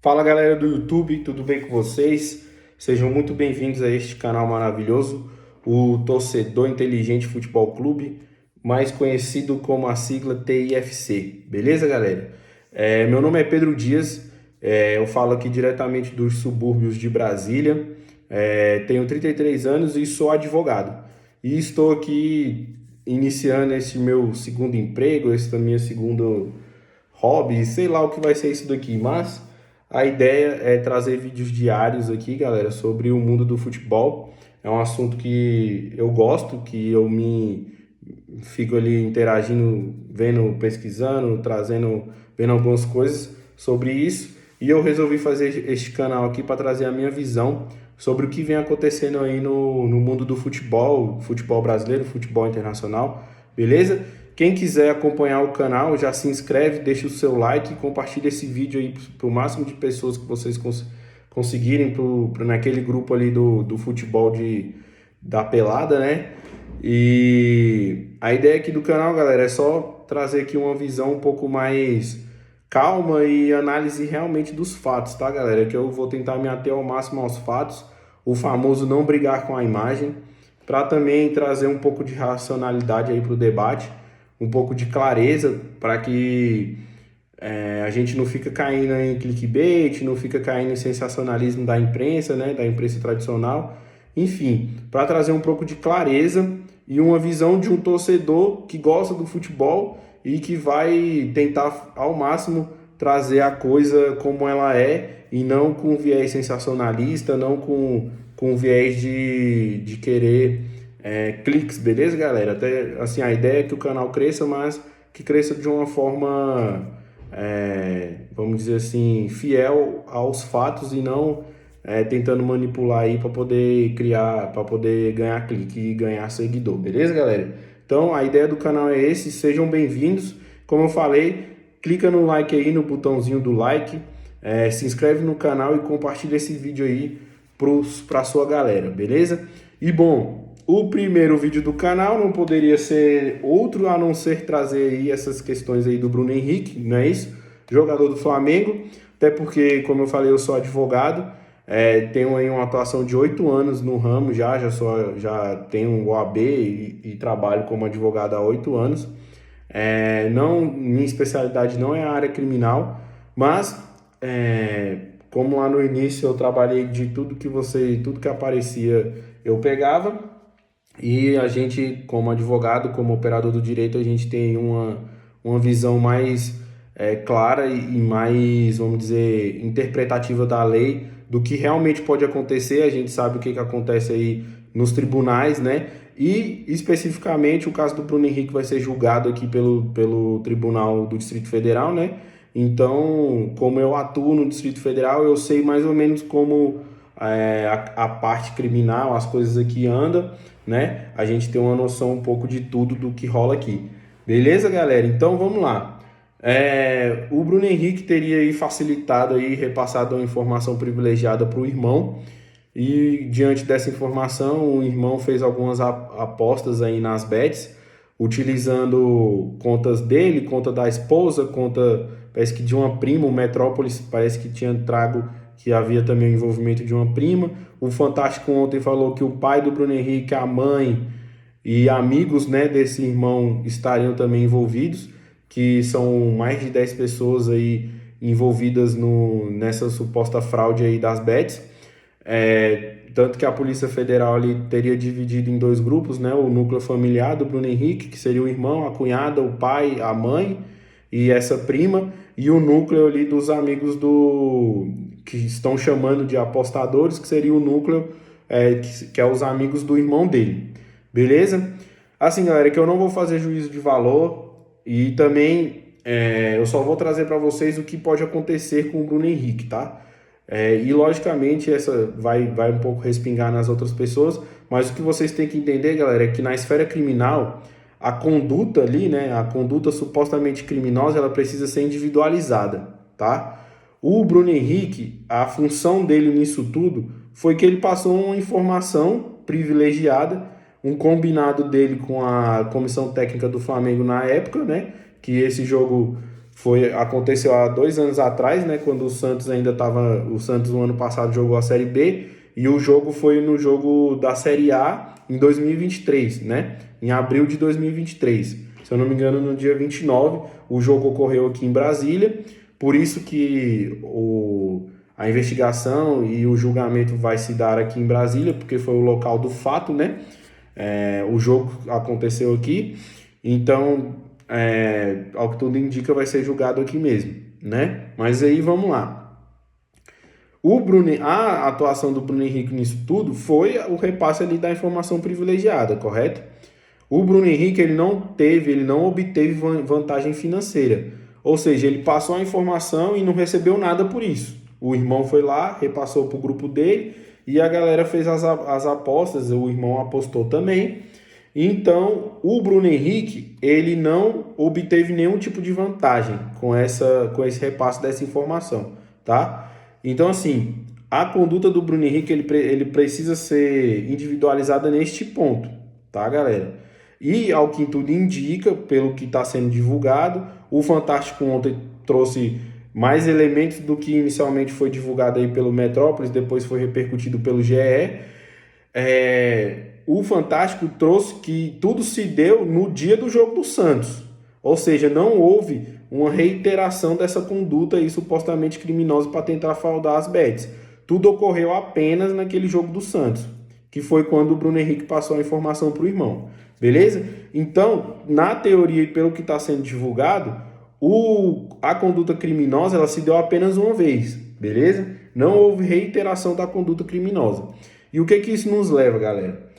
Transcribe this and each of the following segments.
Fala galera do YouTube, tudo bem com vocês? Sejam muito bem-vindos a este canal maravilhoso, o Torcedor Inteligente Futebol Clube, mais conhecido como a sigla TIFC, beleza galera? Meu nome é Pedro Dias, eu falo aqui diretamente dos subúrbios de Brasília, tenho 33 anos e sou advogado. E estou aqui iniciando esse meu segundo emprego, esse minha segundo hobby, sei lá o que vai ser isso daqui, mas a ideia é trazer vídeos diários aqui, galera, sobre o mundo do futebol. É um assunto que eu gosto, que eu me fico ali interagindo, vendo, pesquisando, trazendo, vendo algumas coisas sobre isso. E eu resolvi fazer este canal aqui para trazer a minha visão sobre o que vem acontecendo aí no mundo do futebol, futebol brasileiro, futebol internacional, beleza? Quem quiser acompanhar o canal, já se inscreve, deixa o seu like e compartilha esse vídeo aí para o máximo de pessoas que vocês conseguirem naquele grupo ali do futebol da pelada, né? E a ideia aqui do canal, galera, é só trazer aqui uma visão um pouco mais calma e análise realmente dos fatos, tá, galera? Que eu vou tentar me ater ao máximo aos fatos, o famoso não brigar com a imagem, para também trazer um pouco de racionalidade aí para o debate, um pouco de clareza para que a gente não fica caindo em clickbait, não fica caindo em sensacionalismo da imprensa, né, da imprensa tradicional. Enfim, para trazer um pouco de clareza e uma visão de um torcedor que gosta do futebol e que vai tentar ao máximo trazer a coisa como ela é e não com viés sensacionalista, não com viés de querer cliques, beleza, galera? Até assim, a ideia é que o canal cresça, mas que cresça de uma forma, vamos dizer assim, fiel aos fatos e não tentando manipular aí para poder criar, para poder ganhar clique e ganhar seguidor, beleza, galera? Então a ideia do canal é esse, sejam bem-vindos. Como eu falei, clica no like aí, no botãozinho do like, se inscreve no canal e compartilha esse vídeo aí para sua galera, beleza? E bom, o primeiro vídeo do canal não poderia ser outro a não ser trazer aí essas questões aí do Bruno Henrique, não é isso? Jogador do Flamengo, até porque, como eu falei, eu sou advogado, tenho aí uma atuação de 8 anos no ramo já tenho um OAB e trabalho como advogado há 8 anos. Não, minha especialidade não é a área criminal, mas como lá no início eu trabalhei de tudo que aparecia eu pegava, e a gente, como advogado, como operador do direito, a gente tem uma visão mais clara e mais, vamos dizer, interpretativa da lei, do que realmente pode acontecer. A gente sabe o que acontece aí nos tribunais, né? E especificamente o caso do Bruno Henrique vai ser julgado aqui pelo Tribunal do Distrito Federal, né? Então, como eu atuo no Distrito Federal, eu sei mais ou menos como a parte criminal, as coisas aqui andam, né? A gente tem uma noção um pouco de tudo do que rola aqui. Beleza, galera? Então vamos lá. O Bruno Henrique teria aí facilitado aí, repassado uma informação privilegiada para o irmão, e diante dessa informação, o irmão fez algumas apostas aí nas bets, utilizando contas dele, conta da esposa, conta, parece que de uma prima, o Metrópolis parece que tinha trago que havia também o envolvimento de uma prima. O Fantástico ontem falou que o pai do Bruno Henrique, a mãe e amigos, né, desse irmão estariam também envolvidos, que são mais de 10 pessoas aí envolvidas nessa suposta fraude aí das bets. Tanto que a Polícia Federal ali teria dividido em dois grupos, né? O núcleo familiar do Bruno Henrique, que seria o irmão, a cunhada, o pai, a mãe e essa prima, e o núcleo ali dos amigos que estão chamando de apostadores, que seria o núcleo que é os amigos do irmão dele, beleza? Assim, galera, que eu não vou fazer juízo de valor e também eu só vou trazer para vocês o que pode acontecer com o Bruno Henrique, tá? E logicamente essa vai um pouco respingar nas outras pessoas, mas o que vocês têm que entender, galera, é que na esfera criminal, a conduta ali, né, a conduta supostamente criminosa, ela precisa ser individualizada, tá? O Bruno Henrique, a função dele nisso tudo foi que ele passou uma informação privilegiada, um combinado dele com a comissão técnica do Flamengo na época, né, que esse jogo Aconteceu há 2 anos atrás, né, quando o Santos ainda estava... O Santos no ano passado jogou a Série B e o jogo foi no jogo da Série A em 2023, né, em abril de 2023. Se eu não me engano, no dia 29, o jogo ocorreu aqui em Brasília, por isso que a investigação e o julgamento vai se dar aqui em Brasília, porque foi o local do fato, né? O jogo aconteceu aqui, então, ao que tudo indica, vai ser julgado aqui mesmo, né? Mas aí vamos lá. A atuação do Bruno Henrique nisso tudo foi o repasse ali da informação privilegiada, correto? O Bruno Henrique ele não obteve vantagem financeira, ou seja, ele passou a informação e não recebeu nada por isso. O irmão foi lá, repassou para o grupo dele e a galera fez as apostas, o irmão apostou também. Então, o Bruno Henrique, ele não obteve nenhum tipo de vantagem com esse repasse dessa informação, tá? Então, assim, a conduta do Bruno Henrique, ele precisa ser individualizada neste ponto, tá, galera? E, ao que tudo indica, pelo que está sendo divulgado, o Fantástico ontem trouxe mais elementos do que inicialmente foi divulgado aí pelo Metrópolis, depois foi repercutido pelo GE. O Fantástico trouxe que tudo se deu no dia do jogo do Santos. Ou seja, não houve uma reiteração dessa conduta aí supostamente criminosa para tentar fraudar as bets. Tudo ocorreu apenas naquele jogo do Santos, que foi quando o Bruno Henrique passou a informação para o irmão. Beleza? Então, na teoria e pelo que está sendo divulgado, a conduta criminosa ela se deu apenas uma vez. Beleza? Não houve reiteração da conduta criminosa. E o que isso nos leva, galera?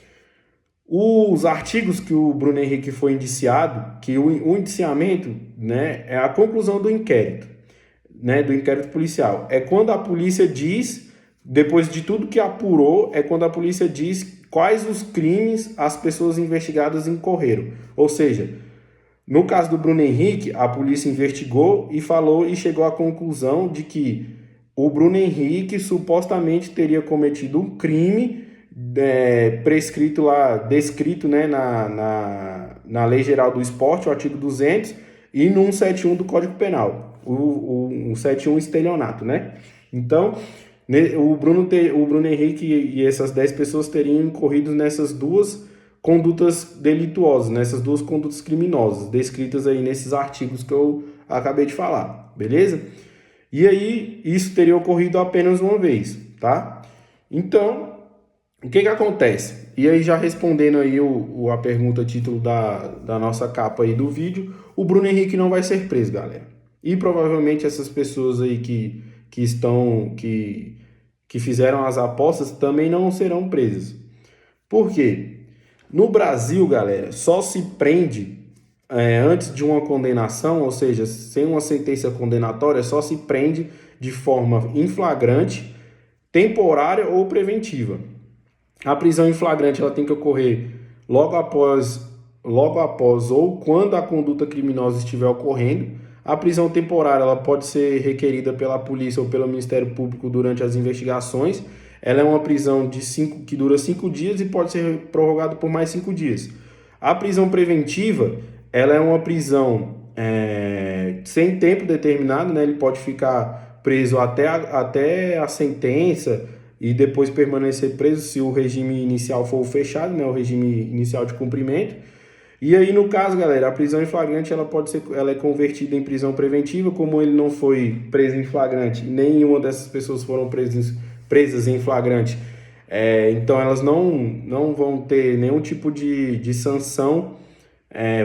Os artigos que o Bruno Henrique foi indiciado, que o indiciamento, né, é a conclusão do inquérito, né, do inquérito policial. É quando a polícia diz, depois de tudo que apurou, é quando a polícia diz quais os crimes as pessoas investigadas incorreram. Ou seja, no caso do Bruno Henrique, a polícia investigou e chegou à conclusão de que o Bruno Henrique supostamente teria cometido um crime prescrito lá, descrito, né, na Lei Geral do Esporte, o artigo 200, e no 171 do Código Penal, o 171 estelionato, né? Então, o Bruno Henrique e essas 10 pessoas teriam incorrido nessas duas condutas delituosas, nessas duas condutas criminosas, descritas aí nesses artigos que eu acabei de falar, beleza? E aí, isso teria ocorrido apenas uma vez, tá? Então, o que acontece? E aí, já respondendo aí a pergunta título da nossa capa aí do vídeo, o Bruno Henrique não vai ser preso, galera. E provavelmente essas pessoas aí que fizeram as apostas também não serão presas. Por quê? No Brasil, galera, só se prende antes de uma condenação, ou seja, sem uma sentença condenatória, só se prende de forma em flagrante, temporária ou preventiva. A prisão em flagrante ela tem que ocorrer logo após ou quando a conduta criminosa estiver ocorrendo. A prisão temporária ela pode ser requerida pela polícia ou pelo Ministério Público durante as investigações. Ela é uma prisão que dura 5 dias e pode ser prorrogada por mais 5 dias. A prisão preventiva ela é uma prisão sem tempo determinado, né? Ele pode ficar preso até a sentença e depois permanecer preso se o regime inicial for fechado, né? O regime inicial de cumprimento. E aí, no caso, galera, a prisão em flagrante ela é convertida em prisão preventiva, como ele não foi preso em flagrante, nenhuma dessas pessoas foram presas em flagrante. Então, elas não vão ter nenhum tipo de sanção,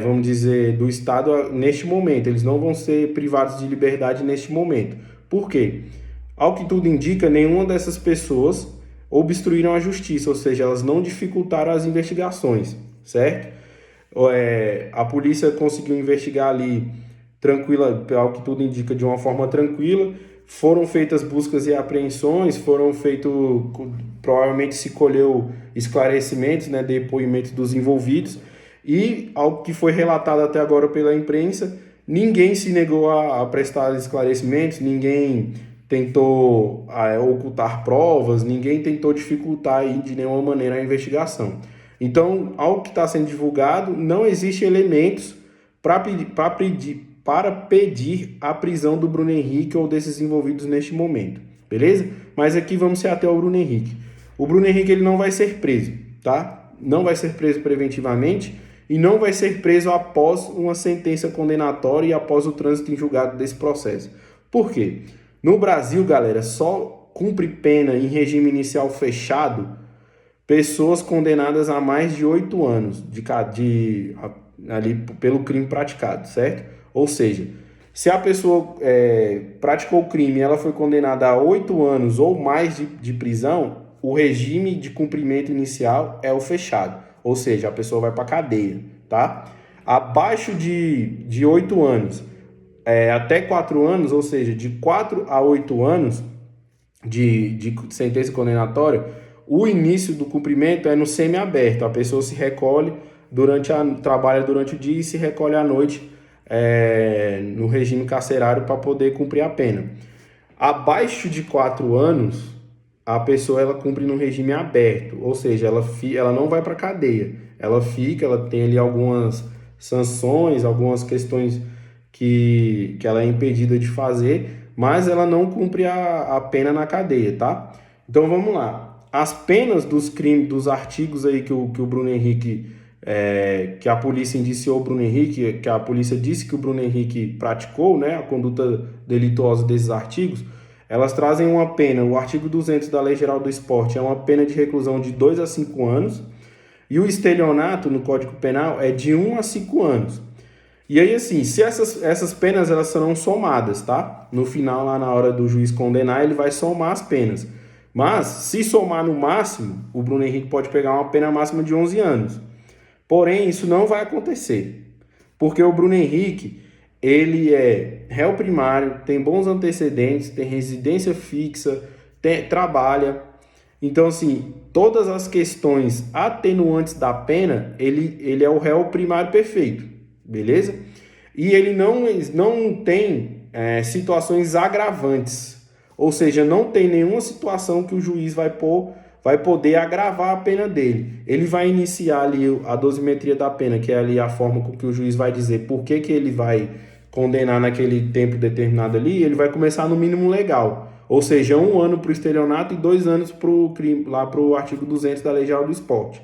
vamos dizer, do Estado neste momento. Eles não vão ser privados de liberdade neste momento. Por quê? Ao que tudo indica, nenhuma dessas pessoas obstruíram a justiça, ou seja, elas não dificultaram as investigações, certo? A polícia conseguiu investigar ali tranquila, ao que tudo indica, de uma forma tranquila. Foram feitas buscas e apreensões, provavelmente se colheu esclarecimentos, né, depoimentos dos envolvidos, e ao que foi relatado até agora pela imprensa, ninguém se negou a prestar esclarecimentos, ninguém tentou ocultar provas, ninguém tentou dificultar aí de nenhuma maneira a investigação. Então, ao que está sendo divulgado, não existe elementos para para pedir a prisão do Bruno Henrique ou desses envolvidos neste momento, beleza? Mas aqui vamos se ater ao Bruno Henrique. O Bruno Henrique ele não vai ser preso, tá? Não vai ser preso preventivamente e não vai ser preso após uma sentença condenatória e após o trânsito em julgado desse processo. Por quê? No Brasil, galera, só cumpre pena em regime inicial fechado pessoas condenadas a mais de 8 anos ali pelo crime praticado, certo? Ou seja, se a pessoa praticou o crime e ela foi condenada a 8 anos ou mais de prisão, o regime de cumprimento inicial é o fechado, ou seja, a pessoa vai para cadeia, tá? Abaixo de 8 anos, até 4 anos, ou seja, de 4 a 8 anos de sentença condenatória, o início do cumprimento é no semiaberto. A pessoa se recolhe trabalha durante o dia e se recolhe à noite no regime carcerário para poder cumprir a pena. Abaixo de 4 anos, a pessoa ela cumpre no regime aberto, ou seja, ela não vai para cadeia. Ela tem ali algumas sanções, algumas questões que ela é impedida de fazer, mas ela não cumpre a pena na cadeia, tá? Então vamos lá. As penas dos crimes, dos artigos aí que o Bruno Henrique, que a polícia indiciou o Bruno Henrique, que a polícia disse que o Bruno Henrique praticou, né, a conduta delituosa desses artigos, elas trazem uma pena. O artigo 200 da Lei Geral do Esporte é uma pena de reclusão de 2 a 5 anos, e o estelionato no Código Penal é de 1 a 5 anos. E aí, assim, se essas penas elas serão somadas, tá? No final, lá na hora do juiz condenar, ele vai somar as penas. Mas, se somar no máximo, o Bruno Henrique pode pegar uma pena máxima de 11 anos. Porém, isso não vai acontecer. Porque o Bruno Henrique, ele é réu primário, tem bons antecedentes, tem residência fixa, trabalha. Então, assim, todas as questões atenuantes da pena, ele é o réu primário perfeito, beleza? E ele não tem situações agravantes. Ou seja, não tem nenhuma situação que o juiz vai poder agravar a pena dele. Ele vai iniciar ali a dosimetria da pena, que é ali a forma com que o juiz vai dizer por que ele vai condenar naquele tempo determinado ali, ele vai começar no mínimo legal. Ou seja, 1 ano para o estelionato e 2 anos para o crime, lá para o artigo 200 da Lei Geral do Esporte.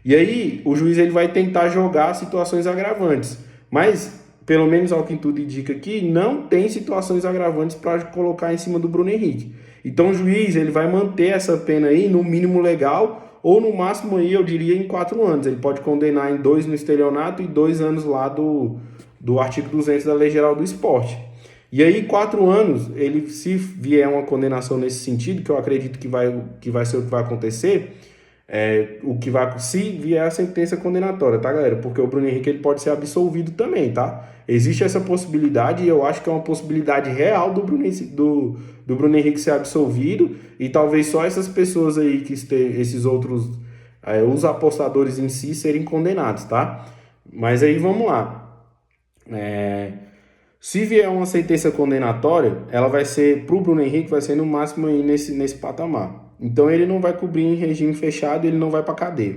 E aí, o juiz ele vai tentar jogar situações agravantes. Mas, pelo menos ao que tudo indica aqui, não tem situações agravantes para colocar em cima do Bruno Henrique. Então o juiz ele vai manter essa pena aí no mínimo legal ou no máximo aí eu diria em 4 anos. Ele pode condenar em 2 no estelionato e 2 anos lá do artigo 200 da Lei Geral do Esporte. E aí 4 anos, se vier uma condenação nesse sentido, que eu acredito que vai ser o que vai acontecer, se vier a sentença condenatória, tá, galera? Porque o Bruno Henrique ele pode ser absolvido também, tá? Existe essa possibilidade e eu acho que é uma possibilidade real do Bruno Henrique ser absolvido e talvez só essas pessoas aí esses outros, os apostadores em si serem condenados, tá? Mas aí vamos lá. Se vier uma sentença condenatória, ela vai ser, pro Bruno Henrique, vai ser no máximo aí nesse patamar. Então ele não vai cobrir em regime fechado, ele não vai para cadeia.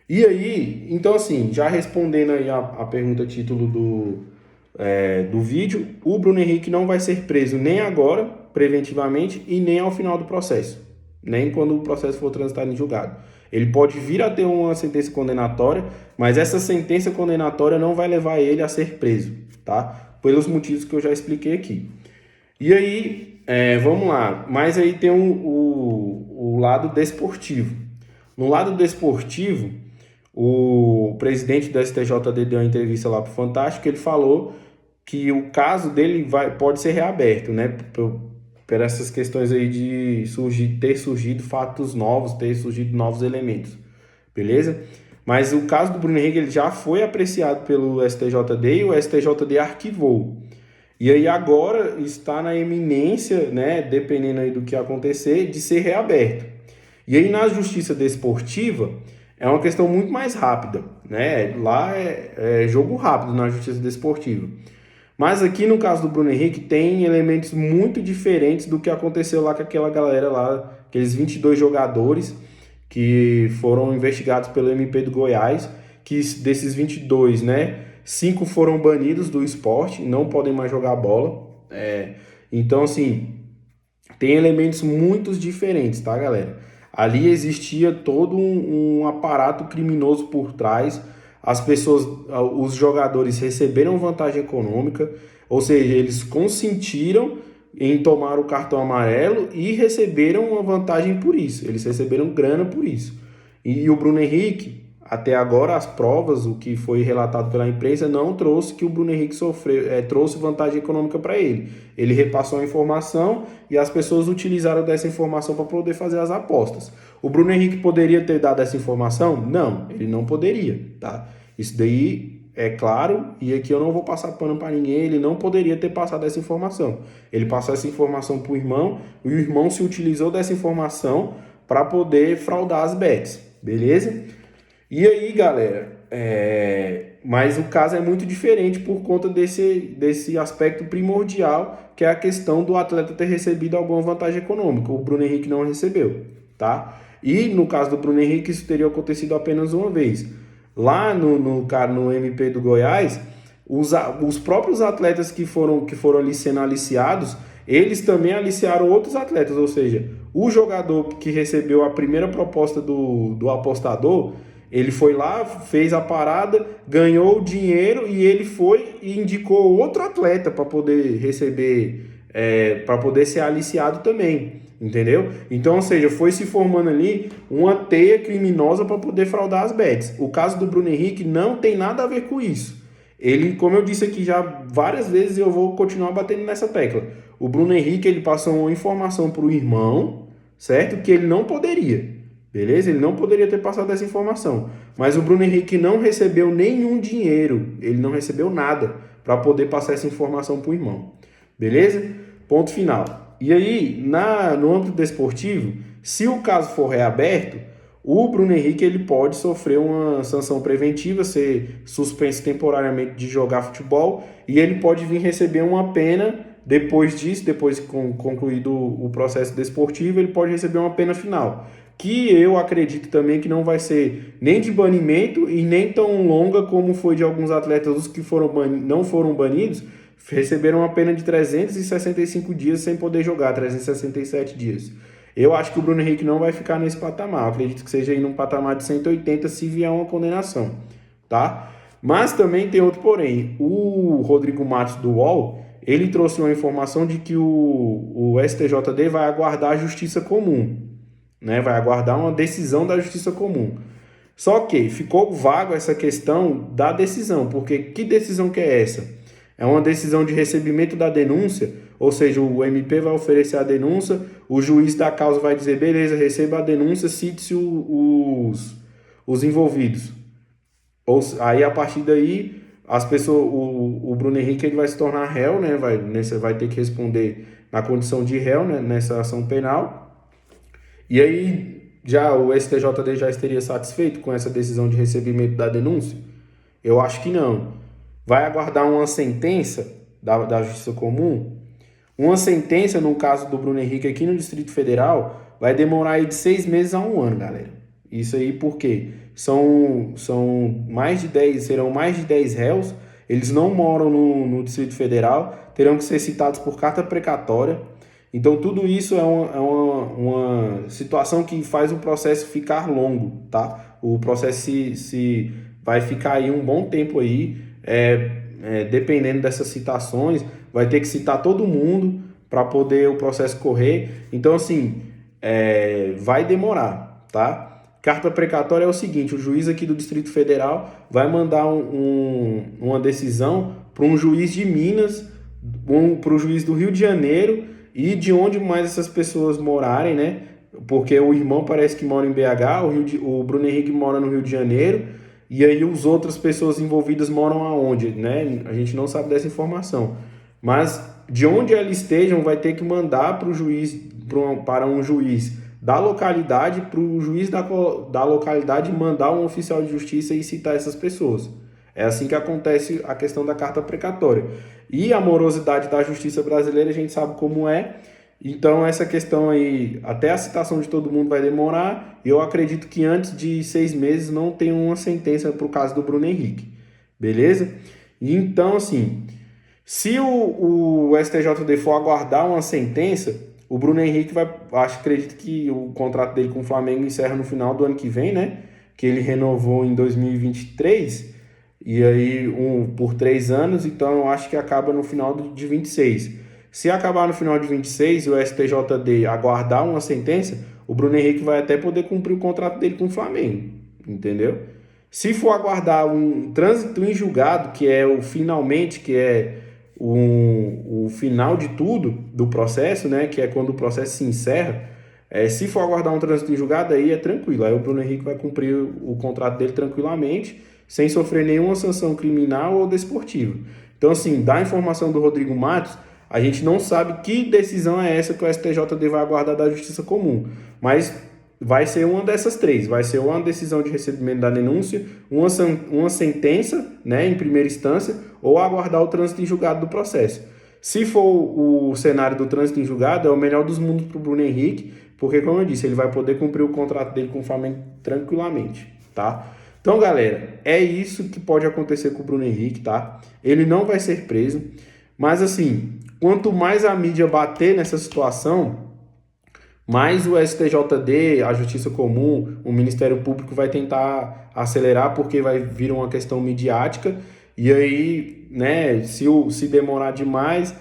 E aí, então assim, já respondendo aí a pergunta título do vídeo, o Bruno Henrique não vai ser preso nem agora, preventivamente, e nem ao final do processo. Nem quando o processo for transitado em julgado. Ele pode vir a ter uma sentença condenatória, mas essa sentença condenatória não vai levar ele a ser preso, tá? Pelos motivos que eu já expliquei aqui. E aí, vamos lá. Mas aí tem o lado desportivo. No lado desportivo, o presidente do STJD deu uma entrevista lá para o Fantástico, ele falou que o caso dele pode ser reaberto, né? Por essas questões aí de ter surgido fatos novos, ter surgido novos elementos, beleza? Mas o caso do Bruno Henrique ele já foi apreciado pelo STJD e o STJD arquivou. E aí agora está na eminência, né, dependendo aí do que acontecer, de ser reaberto. E aí na justiça desportiva é uma questão muito mais rápida, né? Lá é jogo rápido na justiça desportiva. Mas aqui no caso do Bruno Henrique tem elementos muito diferentes do que aconteceu lá com aquela galera lá, aqueles 22 jogadores que foram investigados pelo MP do Goiás, que desses 22, né, 5 foram banidos do esporte, não podem mais jogar bola. Então, assim, tem elementos muito diferentes, tá, galera? Ali existia todo um aparato criminoso por trás. As pessoas, os jogadores receberam vantagem econômica, ou seja, eles consentiram em tomar o cartão amarelo e receberam uma vantagem por isso. Eles receberam grana por isso. E o Bruno Henrique, até agora, as provas, o que foi relatado pela imprensa, não trouxe que o Bruno Henrique trouxe vantagem econômica para ele. Ele repassou a informação e as pessoas utilizaram dessa informação para poder fazer as apostas. O Bruno Henrique poderia ter dado essa informação? Não, ele não poderia, tá? Isso daí é claro, e aqui eu não vou passar pano para ninguém, ele não poderia ter passado essa informação. Ele passou essa informação para o irmão, e o irmão se utilizou dessa informação para poder fraudar as bets, beleza? E aí, galera, mas o caso é muito diferente por conta desse aspecto primordial, que é a questão do atleta ter recebido alguma vantagem econômica. O Bruno Henrique não recebeu, tá? E no caso do Bruno Henrique, isso teria acontecido apenas uma vez. Lá no MP do Goiás, os próprios atletas que foram ali sendo aliciados, eles também aliciaram outros atletas, ou seja, o jogador que recebeu a primeira proposta do apostador, ele foi lá, fez a parada, ganhou o dinheiro e ele foi e indicou outro atleta para poder receber, para poder ser aliciado também. Entendeu? Então, ou seja, foi se formando ali uma teia criminosa para poder fraudar as bets. O caso do Bruno Henrique não tem nada a ver com isso. Ele, como eu disse aqui já várias vezes, eu vou continuar batendo nessa tecla. O Bruno Henrique, ele passou uma informação para o irmão, certo? Que ele não poderia, beleza? Ele não poderia ter passado essa informação. Mas o Bruno Henrique não recebeu nenhum dinheiro, ele não recebeu nada para poder passar essa informação para o irmão, beleza? Ponto final. E aí, no âmbito desportivo, se o caso for reaberto, o Bruno Henrique ele pode sofrer uma sanção preventiva, ser suspenso temporariamente de jogar futebol, e ele pode vir receber uma pena depois disso, depois de concluído o processo desportivo, ele pode receber uma pena final, que eu acredito também que não vai ser nem de banimento e nem tão longa como foi de alguns atletas os que não foram banidos, receberam uma pena de 365 dias sem poder jogar, 367 dias. Eu acho que o Bruno Henrique não vai ficar nesse patamar. Eu acredito que seja aí num patamar de 180 se vier uma condenação, tá? Mas também tem outro porém. O Rodrigo Matos do UOL, ele trouxe uma informação de que o STJD vai aguardar a justiça comum, né? Vai aguardar uma decisão da justiça comum. Só que ficou vago essa questão da decisão, porque que decisão que é essa? É uma decisão de recebimento da denúncia, ou seja, o MP vai oferecer a denúncia, o juiz da causa vai dizer, beleza, receba a denúncia, cite-se os envolvidos. Aí, a partir daí, as pessoas, o Bruno Henrique ele vai se tornar réu, né? Vai ter que responder na condição de réu, né? Nessa ação penal. E aí, o STJD já estaria satisfeito com essa decisão de recebimento da denúncia? Eu acho que não. Vai aguardar uma sentença da Justiça Comum? Uma sentença, no caso do Bruno Henrique aqui no Distrito Federal, vai demorar aí de 6 meses a 1 ano, galera. Isso aí porque serão mais de 10 réus, eles não moram no Distrito Federal, terão que ser citados por carta precatória. Então tudo isso é uma situação que faz o processo ficar longo, tá? O processo vai ficar aí um bom tempo aí, dependendo dessas citações, vai ter que citar todo mundo para poder o processo correr. Então, assim, vai demorar, tá? Carta precatória é o seguinte, o juiz aqui do Distrito Federal vai mandar uma decisão para um juiz de Minas, para o juiz do Rio de Janeiro e de onde mais essas pessoas morarem, né? Porque o irmão parece que mora em BH, o Bruno Henrique mora no Rio de Janeiro, e aí as outras pessoas envolvidas moram aonde, né? A gente não sabe dessa informação. Mas de onde elas estejam, vai ter que mandar para um juiz da localidade, para o juiz da localidade mandar um oficial de justiça e citar essas pessoas. É assim que acontece a questão da carta precatória. E a morosidade da justiça brasileira, a gente sabe como é. Então, essa questão aí, até a citação de todo mundo vai demorar. Eu acredito que antes de 6 meses não tem uma sentença para o caso do Bruno Henrique. beleza? E então, assim, se o STJD for aguardar uma sentença, o Bruno Henrique acredito que o contrato dele com o Flamengo encerra no final do ano que vem, né? Que ele renovou em 2023, e aí por 3 anos, então eu acho que acaba no final de 26. Se acabar no final de 26 e o STJD aguardar uma sentença, o Bruno Henrique vai até poder cumprir o contrato dele com o Flamengo, entendeu? Se for aguardar um trânsito em julgado, que é o finalmente, que é o final de tudo do processo, né? Que é quando o processo se encerra. Se for aguardar um trânsito em julgado, aí é tranquilo. Aí o Bruno Henrique vai cumprir o contrato dele tranquilamente, sem sofrer nenhuma sanção criminal ou desportiva. Então, assim, da informação do Rodrigo Matos, a gente não sabe que decisão é essa que o STJD vai aguardar da Justiça Comum. Mas vai ser uma dessas três. Vai ser uma decisão de recebimento da denúncia, uma sentença, né, em primeira instância, ou aguardar o trânsito em julgado do processo. Se for o cenário do trânsito em julgado, é o melhor dos mundos para o Bruno Henrique, porque, como eu disse, ele vai poder cumprir o contrato dele com o Flamengo tranquilamente, tá? Então, galera, é isso que pode acontecer com o Bruno Henrique, tá? Ele não vai ser preso, mas, assim, quanto mais a mídia bater nessa situação, mais o STJD, a Justiça Comum, o Ministério Público vai tentar acelerar, porque vai vir uma questão midiática, e aí, né, se demorar demais,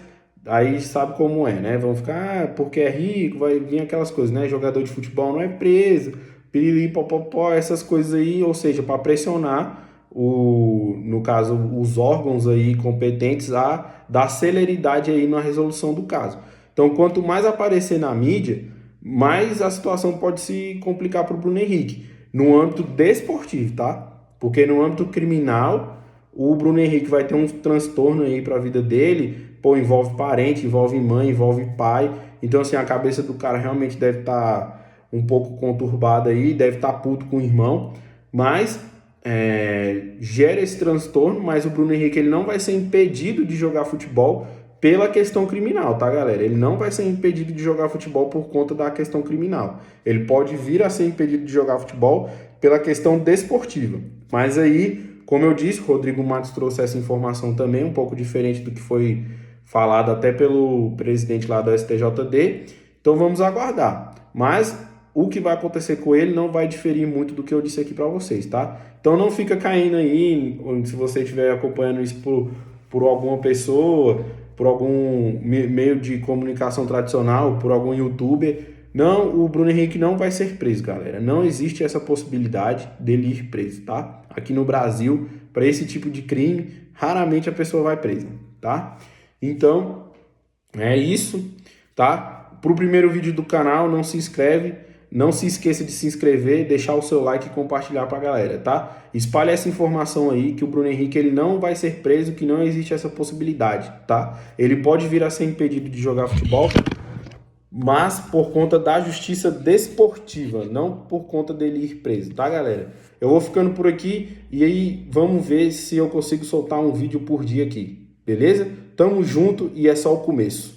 aí sabe como é, né? Vão ficar, porque é rico, vai vir aquelas coisas, né? Jogador de futebol não é preso, piriri, popopó, essas coisas aí, ou seja, para pressionar, no caso, os órgãos aí competentes a dar celeridade aí na resolução do caso. Então, quanto mais aparecer na mídia, mais a situação pode se complicar para o Bruno Henrique, no âmbito desportivo, tá? Porque no âmbito criminal, o Bruno Henrique vai ter um transtorno aí para a vida dele, pô, envolve parente, envolve mãe, envolve pai, então assim, a cabeça do cara realmente deve estar um pouco conturbada aí, deve estar puto com o irmão, mas gera esse transtorno, mas o Bruno Henrique ele não vai ser impedido de jogar futebol pela questão criminal, tá, galera? Ele não vai ser impedido de jogar futebol por conta da questão criminal. Ele pode vir a ser impedido de jogar futebol pela questão desportiva. Mas aí, como eu disse, o Rodrigo Matos trouxe essa informação também, um pouco diferente do que foi falado até pelo presidente lá do STJD. Então vamos aguardar. Mas o que vai acontecer com ele não vai diferir muito do que eu disse aqui para vocês, tá? Então não fica caindo aí, se você estiver acompanhando isso por alguma pessoa, por algum meio de comunicação tradicional, por algum youtuber. Não, o Bruno Henrique não vai ser preso, galera. Não existe essa possibilidade dele ir preso, tá? Aqui no Brasil, para esse tipo de crime, raramente a pessoa vai presa, tá? Então, é isso, tá? Pro primeiro vídeo do canal, não se inscreve. Não se esqueça de se inscrever, deixar o seu like e compartilhar pra galera, tá? Espalhe essa informação aí que o Bruno Henrique ele não vai ser preso, que não existe essa possibilidade, tá? Ele pode vir a ser impedido de jogar futebol, mas por conta da justiça desportiva, não por conta dele ir preso, tá, galera? Eu vou ficando por aqui e aí vamos ver se eu consigo soltar um vídeo por dia aqui, beleza? Tamo junto e é só o começo.